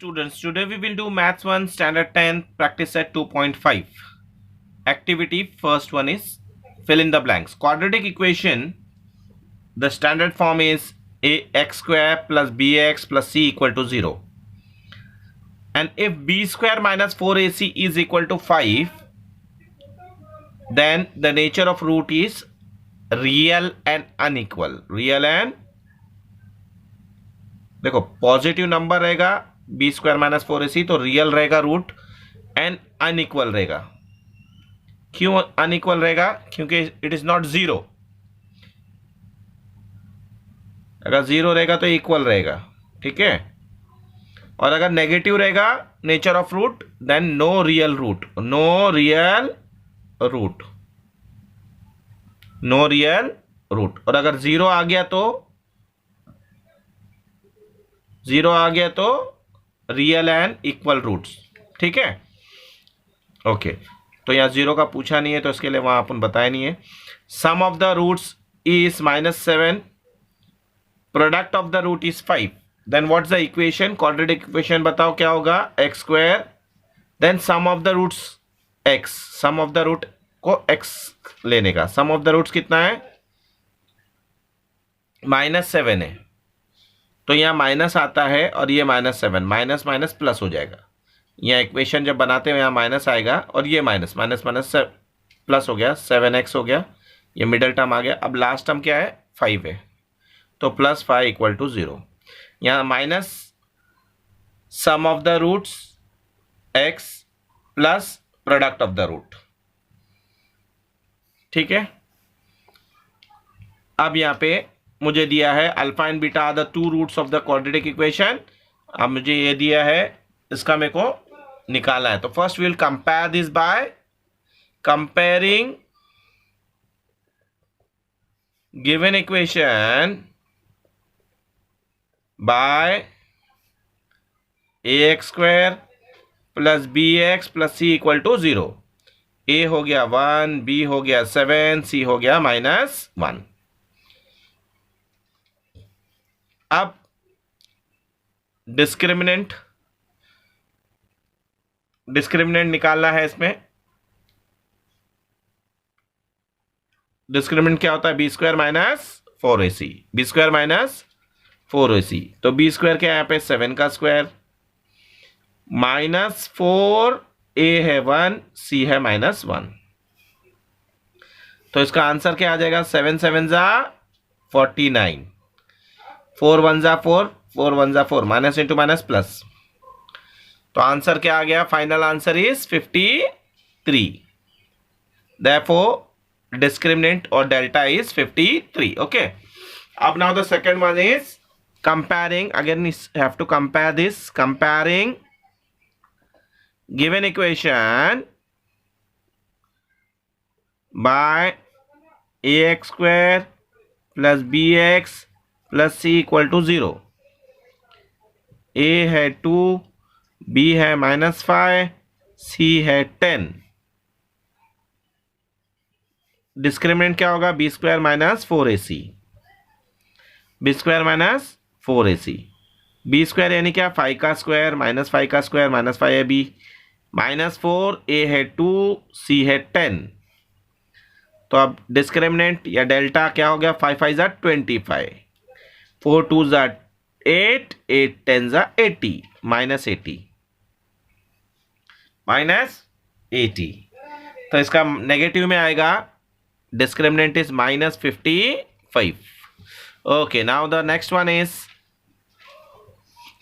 students, today we will do Maths 1 Standard 10 practice set 2.5. Activity first one is fill in the blanks. Quadratic equation, the standard form is ax square plus bx plus c equal to 0. And if b square minus 4ac is equal to 5, then the nature of root is real and unequal. Real and देखो positive number रहेगा B square minus 4ac तो real रहेगा root and unequal रहेगा. क्यों unequal रहेगा? क्योंकि it is not zero. अगर zero रहेगा तो इक्वल रहेगा. ठीक है. और अगर नेगेटिव रहेगा nature of root then no real root. No real root. No real root. और अगर जीरो आ गया तो रियल एंड इक्वल रूट्स. ठीक है. ओके. तो यहां जीरो का पूछा नहीं है तो इसके लिए वहां अपन बताया नहीं है. Sum of the roots is -7. Product of the root is 5. Then what's the equation? Quadratic equation बताओ क्या होगा? X square then sum of the roots x. Sum of the root को एक्स लेने का. सम ऑफ द रूट्स कितना है? -7 है तो यहाँ माइनस आता है और ये -7. माइनस माइनस प्लस हो जाएगा. यहाँ इक्वेशन जब बनाते हैं यहाँ माइनस आएगा और ये माइनस माइनस माइनस प्लस हो गया. 7x हो गया. ये मिडल टर्म आ गया. अब लास्ट टर्म क्या है? 5 है तो +5 इक्वल टू 0. यहाँ minus sum of the roots x plus product of the root. ठीक है. अब यहाँ पे मुझे दिया है alpha and beta are the two roots of the quadratic equation. अब मुझे ये दिया है, इसका मेरे को निकालना है. तो first will compare this by comparing given equation by ax square plus bx plus c equal to 0. a हो गया 1, b हो गया 7, c हो गया -1. अब डिस्क्रिमिनेंट निकालना है. इसमें डिस्क्रिमिनेंट क्या होता है? B square minus 4ac. B square minus 4ac तो बी स्क्वायर क्या है यहाँ पे? 7 का स्क्वायर -4 a है 1, c है -1. तो इसका आंसर क्या आ जाएगा? 7 7 जा 49. 4 1 जा 4, 4 1 जा 4. Minus into minus plus. तो आंसर क्या आ गया? Final answer is 53. Therefore discriminant or delta is 53. Okay. अब now the second one is comparing. Again you have to compare this. Comparing given equation by ax square plus bx plus c equal to 0. A है 2, B है -5, सी है 10. Discriminant क्या होगा? B square minus 4ac. B square minus 4ac. B square यानी क्या? 5 का square -5 का square -5 है बी. -4 ए है 2, सी है 10. तो अब डिस्क्रिमिनेंट या डेल्टा क्या हो गया? 5 5 जा 25. 4 2 जा 8, 8 10 जा 80. -80. -80. तो इसका नेगेटिव में आएगा. Discriminant is -55. Okay. Now the next one is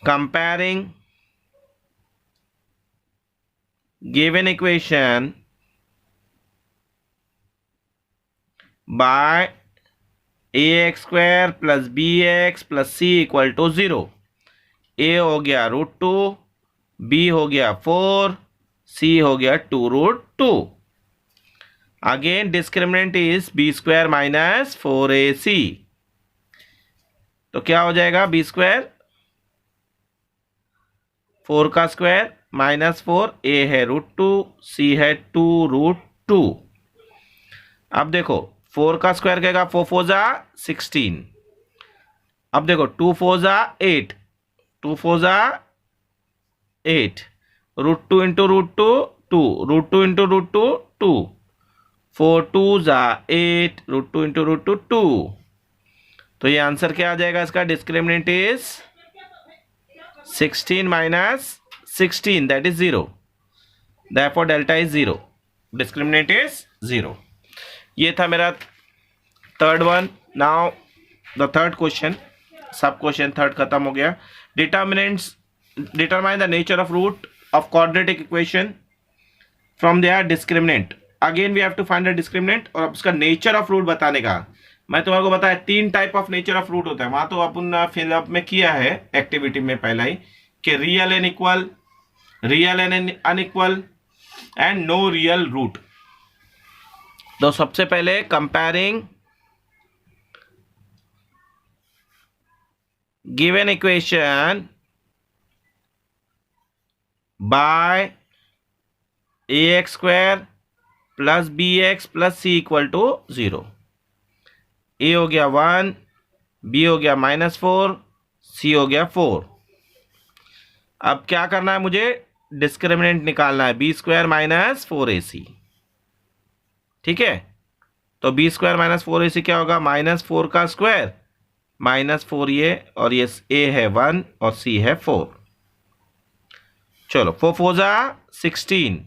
comparing given equation by ax square plus bx plus c equal to 0. a हो गया √2, b हो गया 4, c हो गया 2√2. Again discriminant is b square minus 4ac. तो क्या हो जाएगा? b स्क्वायर 4 का स्क्वायर -4, a है √2, c है 2√2. अब देखो 4 का स्क्वायर कहेगा 4 4 जा 16. अब देखो 2 4 जा 8, 2 4 जा 8, root 2 into root 2 2, root 2 into root 2 2, 4 2 जा 8, रूट 2 इंटू रूट 2 2। तो ये आंसर क्या आ जाएगा इसका? Discriminant is 16 minus 16, that is 0, therefore delta is 0, discriminant is 0। ये था मेरा third one. Now the third question, sub question third खत्म हो गया। Determinants, determine the nature of root of quadratic equation from their discriminant. Again we have to find the discriminant और उसका nature of root बताने का। मैं तुम्हारे को बताया 3 type of nature of root होता है, वहां तो अपन फिलअप में किया है एक्टिविटी में पहला ही, कि real and equal, real and unequal and no real root. तो सबसे पहले comparing given equation by ax square plus bx plus c equal to 0। a हो गया 1, b हो गया -4, c हो गया 4। अब क्या करना है मुझे? डिस्क्रिमिनेंट निकालना है, बी स्क्वायर माइनस 4ac। ठीक है, तो बी स्क्वायर माइनस 4ac क्या होगा? -4 का स्क्वायर -4 ये, और ये a है 1 और c है 4। चलो 4 4 जा 16,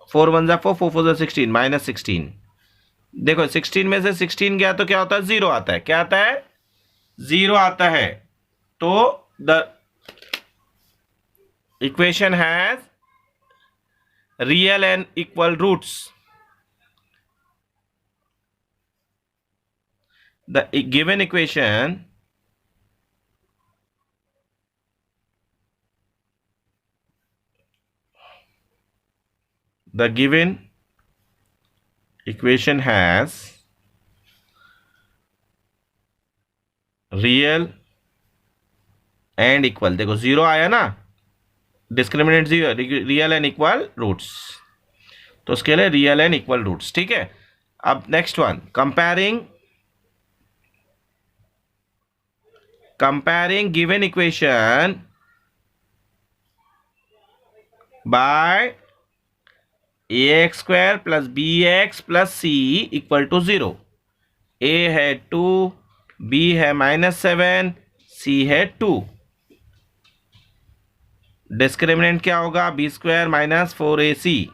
4 1 जा 4, 4 4 जा 16, -16। देखो 16 में से 16 गया तो क्या होता है? 0 आता है। क्या आता है? 0 आता है। तो the equation has real and equal roots. The given equation has real and equal. देखो 0 आया ना, discriminant 0, real and equal roots, तो उसके लिए रियल एंड इक्वल रूट्स। ठीक है, अब next one, comparing given equation by ax square plus bx plus c equal to 0। a है 2, b है -7, c है 2। डिस्क्रिमिनेंट क्या होगा? बी स्क्वायर माइनस 4ac,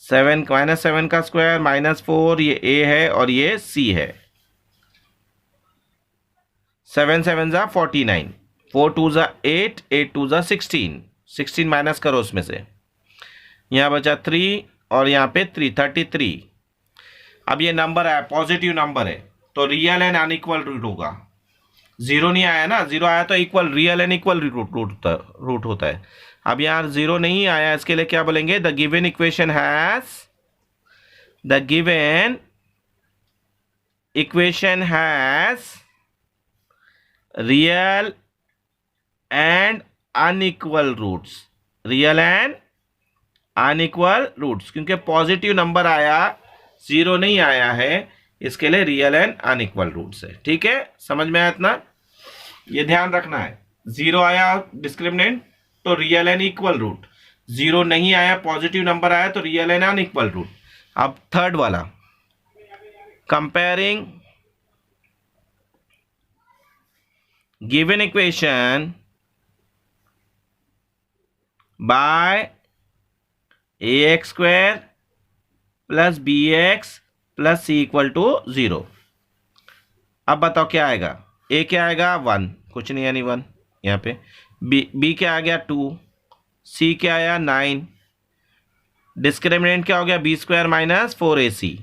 7 -7 का स्क्वायर -4, ये a है और ये c है। 7 7 जा 49, 4 2 जा 8, 8 2 जा 16, 16 माइनस करो उसमें से, यहाँ बचा 3 और यहाँ पे 3, 33। अब ये नंबर आया, पॉजिटिव नंबर है, तो रियल एंड अनइक्वल रूट होगा। 0 नहीं आया ना, 0 आया तो equal, real and equal root होता है। अब यहाँ 0 नहीं आया, इसके लिए क्या बोलेंगे? The given equation has real and unequal roots, real and unequal roots, क्योंकि पॉजिटिव नंबर आया, 0 नहीं आया है, इसके लिए रियल एंड अनइक्वल रूट्स है। ठीक है, समझ में आया इतना? ये ध्यान रखना है, 0 आया डिस्क्रिमिनेंट तो रियल एंड इक्वल रूट, 0 नहीं आया, पॉजिटिव नंबर आया तो रियल एंड अनइक्वल रूट। अब थर्ड वाला, comparing given equation by ax square plus bx plus c equal to 0। अब बताओ क्या आएगा? a क्या आएगा? 1, कुछ नहीं यानी 1 यहाँ पे। b क्या आ गया? 2, c क्या आया? 9। डिस्क्रिमिनेंट क्या हो गया? b square minus 4ac,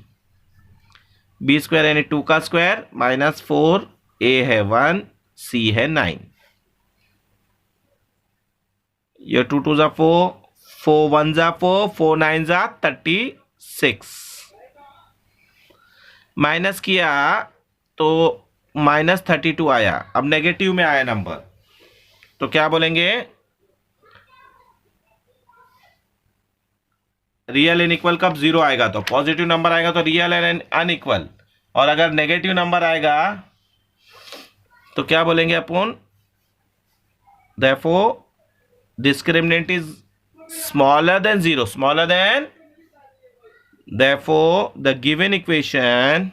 b square यानी 2 का स्क्वायर -4, a है 1, c है 9। ये 2 2 जा 4, 4 1 जा 4, 4 9 जा 36। माइनस किया तो -32 आया। अब नेगेटिव में आया नंबर, तो क्या बोलेंगे? रियल एंड इक्वल कब 0 आएगा? तो पॉजिटिव नंबर आएगा तो रियल एंड अनइक्वल, और अगर नेगेटिव नंबर आएगा तो क्या बोलेंगे अपन? Therefore, discriminant is smaller than 0. Smaller than. Therefore, the given equation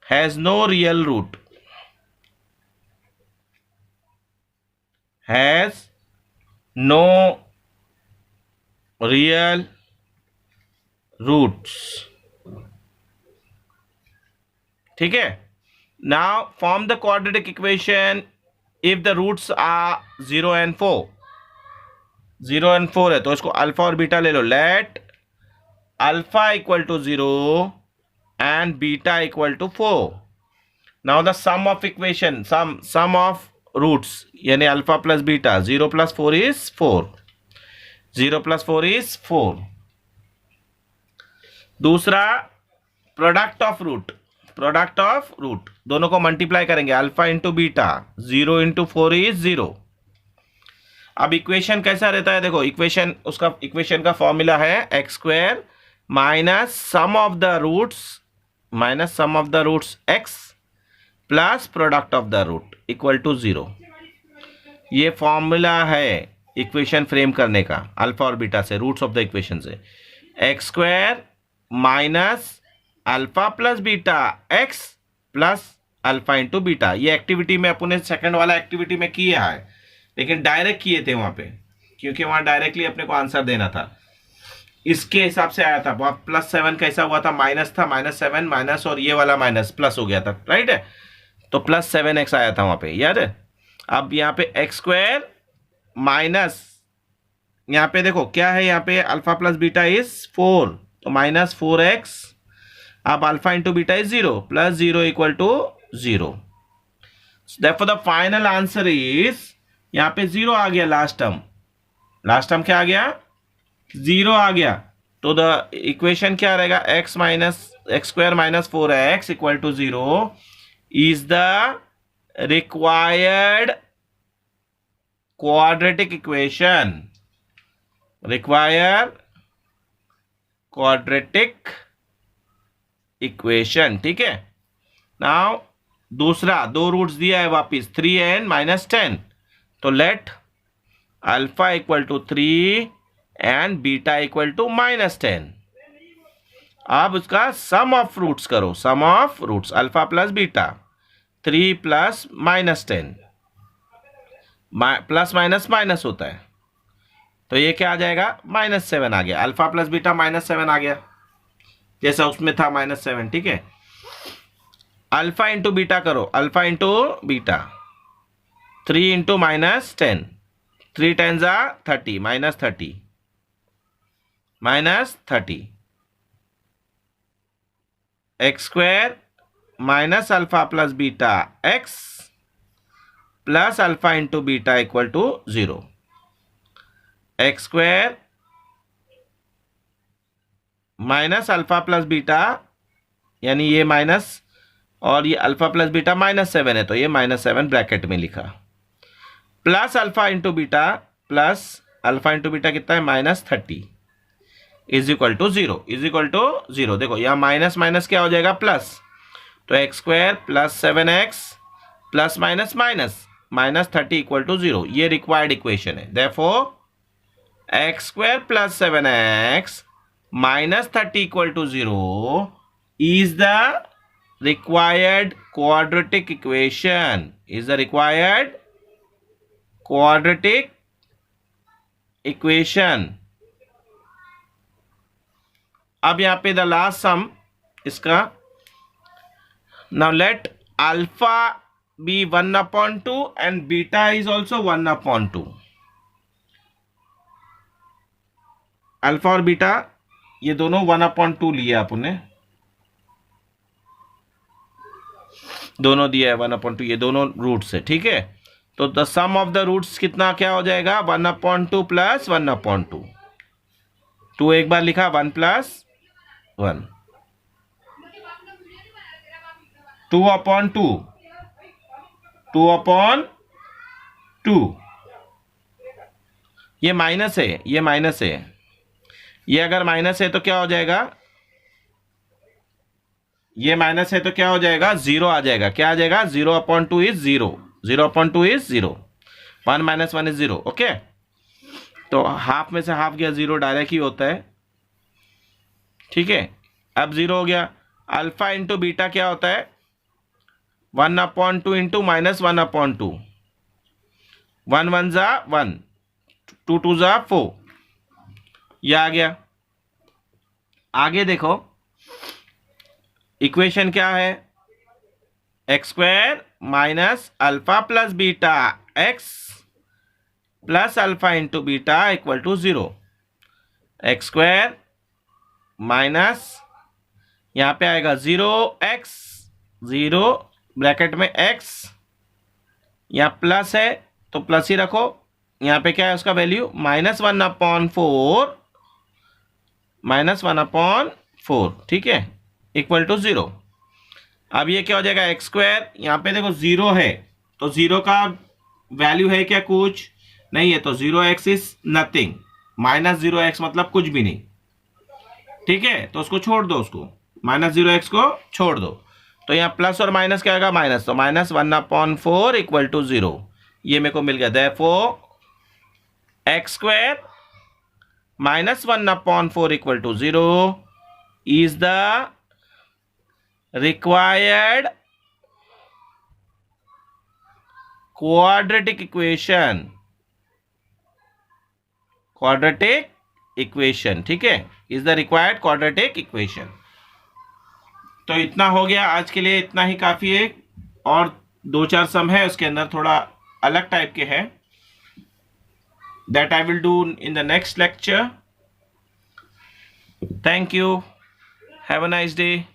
has no real root. Has no real roots. ठीक है. Now form the quadratic equation if the roots are 0 and 4. 0 and 4 है तो इसको alpha और beta ले लो. Let alpha equal to 0 and beta equal to 4. Now the sum of equation, sum of roots यानी alpha plus beta. 0 plus 4 is 4. 0 plus 4 is 4. दूसरा product of root. Product of root दोनों को multiply करेंगे. Alpha into beta. 0 into 4 is 0. अब equation कैसा रहता है देखो. इक्वेशन उसका इक्वेशन का फॉर्मूला है x square minus sum of the roots x plus product of the root equal to 0. ये फॉर्मूला है इक्वेशन फ्रेम करने का अल्फा और बीटा से, रूट्स ऑफ द इक्वेशन से. X square minus alpha plus beta x plus alpha into beta. ये activity में अपने सेकंड वाला एक्टिविटी में किया है, लेकिन डायरेक्ट किए थे वहां पे, क्योंकि वहां डायरेक्टली अपने को आंसर देना था. इसके हिसाब से आया था. +7 कैसा हुआ था, माइनस था. -7 माइनस और ये वाला माइनस प्लस हो गया था. राइट है. तो +7x आया था वहां पे, याद है. अब यहाँ पे एक्स स्क्वायर माइनस, यहाँ पे देखो क्या है, यहाँ पे अल्फा प्लस बीटा इज 4, तो -4x. अब alpha into beta is 0, +0 equal to 0. Therefore the final answer is, यहाँ पे 0 आ गया. लास्ट टर्म क्या आ गया, 0 आ गया. तो द इक्वेशन क्या रहेगा, x square minus 4x equal to 0 is the required quadratic equation. Required quadratic equation. ठीक है. नाउ दूसरा दो रूट्स दिया है वापिस, 3 and -10. तो let alpha equal to 3 and beta equal to -10. अब उसका सम ऑफ रूट्स करो. Sum of roots alpha plus beta. 3 plus -10, plus minus minus होता है, तो ये क्या आ जाएगा, -7 आ गया. अल्फा प्लस बीटा -7 आ गया, जैसा उसमें था -7. ठीक है. अल्फा इंटू बीटा करो. Alpha into beta 3 into -10. 3 10 30, -30 x square minus alpha plus beta x plus alpha into beta equal to 0. X square minus alpha plus beta, यानी ये माइनस और ये अल्फा प्लस बीटा -7 है, तो ये -7 ब्रैकेट में लिखा, plus alpha into beta plus alpha into beta कितना है, -30 इज इक्वल टू 0. देखो यहाँ माइनस माइनस क्या हो जाएगा, प्लस. तो x square plus 7x plus minus minus -30 equal to 0. ये रिक्वायर्ड इक्वेशन है. Therefore x square plus 7x -30 equal to 0 is the required quadratic equation. Is the required quadratic equation. अब यहां पे the last सम इसका. Now let alpha be 1/2 and beta is also 1/2. Alpha और beta ये दोनों 1/2 लिया आपने, दोनों दिया है 1/2. ये दोनों रूट्स है. ठीक है. तो the sum of the roots कितना क्या हो जाएगा, 1/2 प्लस 1/2. 2 एक बार लिखा, 1 प्लस 1, 2/2. 2/2. ये माइनस है, ये माइनस है. ये अगर माइनस है तो क्या हो जाएगा, ये माइनस है तो क्या हो जाएगा, जीरो आ जाएगा। क्या आ जाएगा, 0/2 इज 0, 0/2 इज 0, 1 - 1 इज 0। ओके, तो हाफ में से हाफ गया, 0 डायरेक्ट ही होता है। ठीक है, अब 0 हो गया। अल्फा इंटू बीटा क्या होता है, 1/2 इंटू -1/2, 1 1 जा 1, 2 2 जा 4, यह आ गया। आगे देखो इक्वेशन क्या है, x² minus alpha plus beta x plus alpha into beta equal to 0। x² minus यहां पे आएगा 0x, 0 ब्रैकेट में x, यहां प्लस है तो प्लस ही रखो। यहां पे क्या है उसका वैल्यू, -1/4, ठीक है, इक्वल टू 0। अब ये क्या हो जाएगा, x², यहां पे देखो 0 है तो 0 का वैल्यू है क्या, कुछ नहीं है, तो 0x इज नथिंग, -0x मतलब कुछ भी नहीं। ठीक है, तो उसको छोड़ दो, उसको -0x को छोड़ दो। तो यहाँ प्लस और माइनस क्या आएगा, माइनस, तो -1/4 इक्वल टू 0, ये मेरे को मिल गया। Therefore x² -1/4 equal to 0 is the required quadratic equation. ठीक है, is the required quadratic equation. तो इतना हो गया आज के लिए, इतना ही काफी है। और 2-4 सम है उसके अंदर थोड़ा अलग टाइप के हैं, that I will do in the next lecture. Thank you, have a nice day.